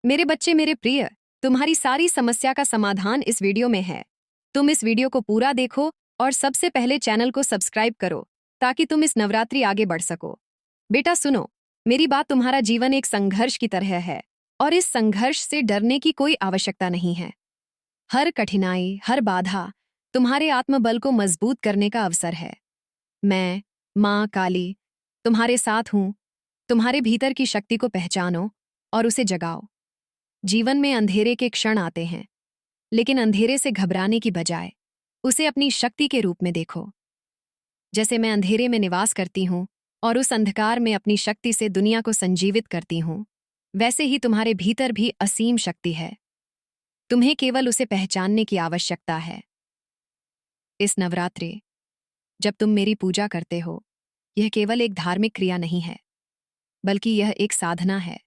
मेरे बच्चे मेरे प्रिय, तुम्हारी सारी समस्या का समाधान इस वीडियो में है। तुम इस वीडियो को पूरा देखो और सबसे पहले चैनल को सब्सक्राइब करो ताकि तुम इस नवरात्रि आगे बढ़ सको। बेटा सुनो, मेरी बात, तुम्हारा जीवन एक संघर्ष की तरह है और इस संघर्ष से डरने की कोई आवश्यकता नहीं है। हर कठिनाई, हर बाधा तुम्हारे आत्मबल को मजबूत करने का अवसर है। मैं, माँ काली, तुम्हारे साथ हूँ। तुम्हारे भीतर की शक्ति को पहचानो और उसे जगाओ। जीवन में अंधेरे के क्षण आते हैं, लेकिन अंधेरे से घबराने की बजाय उसे अपनी शक्ति के रूप में देखो। जैसे मैं अंधेरे में निवास करती हूँ और उस अंधकार में अपनी शक्ति से दुनिया को संजीवित करती हूँ, वैसे ही तुम्हारे भीतर भी असीम शक्ति है। तुम्हें केवल उसे पहचानने की आवश्यकता है। इस नवरात्रि, जब तुम मेरी पूजा करते हो, यह केवल एक धार्मिक क्रिया नहीं है, बल्कि यह एक साधना है,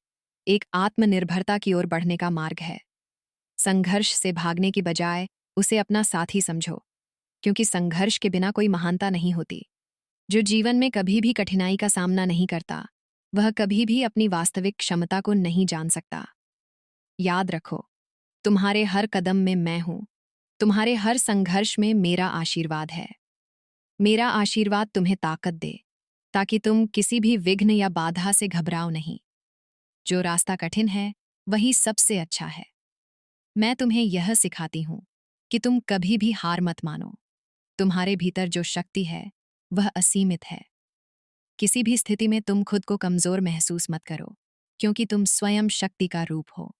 एक आत्मनिर्भरता की ओर बढ़ने का मार्ग है। संघर्ष से भागने की बजाय उसे अपना साथी समझो, क्योंकि संघर्ष के बिना कोई महानता नहीं होती। जो जीवन में कभी भी कठिनाई का सामना नहीं करता, वह कभी भी अपनी वास्तविक क्षमता को नहीं जान सकता। याद रखो, तुम्हारे हर कदम में मैं हूं। तुम्हारे हर संघर्ष में मेरा आशीर्वाद है। मेरा आशीर्वाद तुम्हें ताकत दे, ताकि तुम किसी भी विघ्न या बाधा से घबराओ नहीं। जो रास्ता कठिन है, वही सबसे अच्छा है। मैं तुम्हें यह सिखाती हूं कि तुम कभी भी हार मत मानो। तुम्हारे भीतर जो शक्ति है, वह असीमित है। किसी भी स्थिति में तुम खुद को कमजोर महसूस मत करो, क्योंकि तुम स्वयं शक्ति का रूप हो।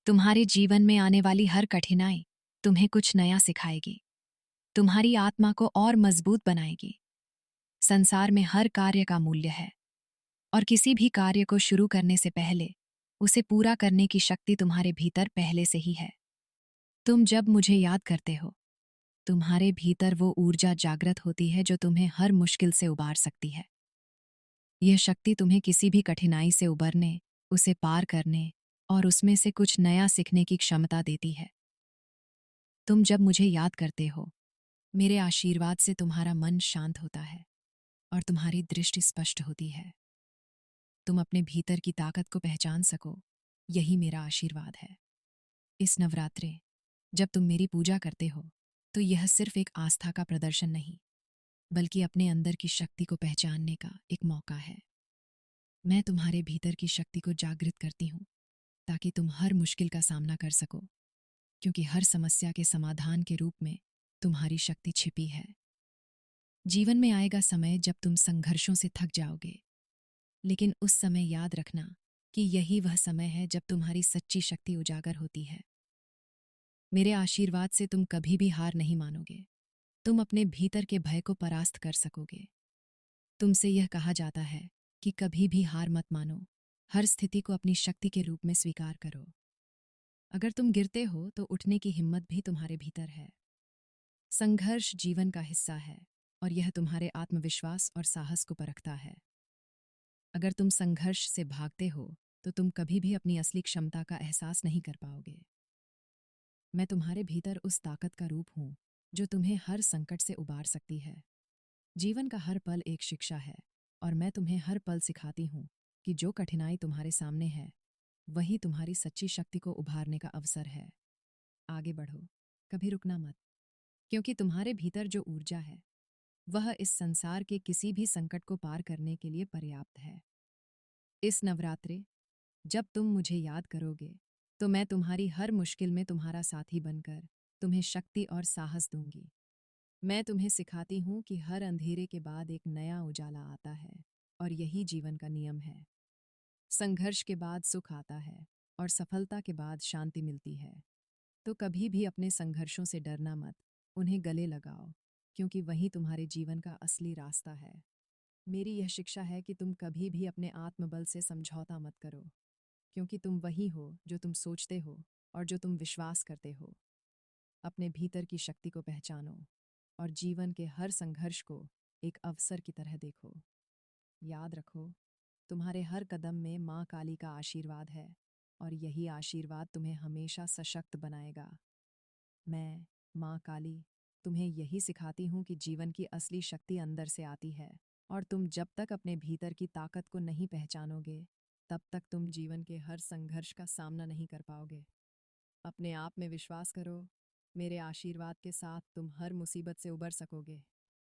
तुम्हारे जीवन में आने वाली हर कठिनाई तुम्हें कुछ नया सिखाएगी, तुम्हारी आत्मा को और मजबूत बनाएगी। संसार में हर कार्य का मूल्य है, और किसी भी कार्य को शुरू करने से पहले उसे पूरा करने की शक्ति तुम्हारे भीतर पहले से ही है। तुम जब मुझे याद करते हो, तुम्हारे भीतर वो ऊर्जा जागृत होती है जो तुम्हें हर मुश्किल से उबार सकती है। यह शक्ति तुम्हें किसी भी कठिनाई से उबरने, उसे पार करने और उसमें से कुछ नया सीखने की क्षमता देती है। तुम जब मुझे याद करते हो, मेरे आशीर्वाद से तुम्हारा मन शांत होता है और तुम्हारी दृष्टि स्पष्ट होती है। तुम अपने भीतर की ताकत को पहचान सको, यही मेरा आशीर्वाद है। इस नवरात्रे, जब तुम मेरी पूजा करते हो, तो यह सिर्फ एक आस्था का प्रदर्शन नहीं, बल्कि अपने अंदर की शक्ति को पहचानने का एक मौका है। मैं तुम्हारे भीतर की शक्ति को जागृत करती हूँ, ताकि तुम हर मुश्किल का सामना कर सको, क्योंकि हर समस्या के समाधान के रूप में तुम्हारी शक्ति छिपी है। जीवन में आएगा समय जब तुम संघर्षों से थक जाओगे, लेकिन उस समय याद रखना कि यही वह समय है जब तुम्हारी सच्ची शक्ति उजागर होती है। मेरे आशीर्वाद से तुम कभी भी हार नहीं मानोगे। तुम अपने भीतर के भय को परास्त कर सकोगे। तुमसे यह कहा जाता है कि कभी भी हार मत मानो, हर स्थिति को अपनी शक्ति के रूप में स्वीकार करो। अगर तुम गिरते हो तो उठने की हिम्मत भी तुम्हारे भीतर है। संघर्ष जीवन का हिस्सा है, और यह तुम्हारे आत्मविश्वास और साहस को परखता है। अगर तुम संघर्ष से भागते हो तो तुम कभी भी अपनी असली क्षमता का एहसास नहीं कर पाओगे। मैं तुम्हारे भीतर उस ताकत का रूप हूँ जो तुम्हें हर संकट से उबार सकती है। जीवन का हर पल एक शिक्षा है, और मैं तुम्हें हर पल सिखाती हूँ कि जो कठिनाई तुम्हारे सामने है, वही तुम्हारी सच्ची शक्ति को उभारने का अवसर है। आगे बढ़ो, कभी रुकना मत, क्योंकि तुम्हारे भीतर जो ऊर्जा है, वह इस संसार के किसी भी संकट को पार करने के लिए पर्याप्त है। इस नवरात्रे, जब तुम मुझे याद करोगे, तो मैं तुम्हारी हर मुश्किल में तुम्हारा साथी बनकर तुम्हें शक्ति और साहस दूंगी। मैं तुम्हें सिखाती हूँ कि हर अंधेरे के बाद एक नया उजाला आता है, और यही जीवन का नियम है। संघर्ष के बाद सुख आता है, और सफलता के बाद शांति मिलती है। तो कभी भी अपने संघर्षों से डरना मत, उन्हें गले लगाओ, क्योंकि वही तुम्हारे जीवन का असली रास्ता है। मेरी यह शिक्षा है कि तुम कभी भी अपने आत्मबल से समझौता मत करो, क्योंकि तुम वही हो जो तुम सोचते हो और जो तुम विश्वास करते हो। अपने भीतर की शक्ति को पहचानो और जीवन के हर संघर्ष को एक अवसर की तरह देखो। याद रखो, तुम्हारे हर कदम में माँ काली का आशीर्वाद है, और यही आशीर्वाद तुम्हें हमेशा सशक्त बनाएगा। मैं, माँ काली, तुम्हें यही सिखाती हूँ कि जीवन की असली शक्ति अंदर से आती है, और तुम जब तक अपने भीतर की ताकत को नहीं पहचानोगे, तब तक तुम जीवन के हर संघर्ष का सामना नहीं कर पाओगे। अपने आप में विश्वास करो, मेरे आशीर्वाद के साथ तुम हर मुसीबत से उबर सकोगे।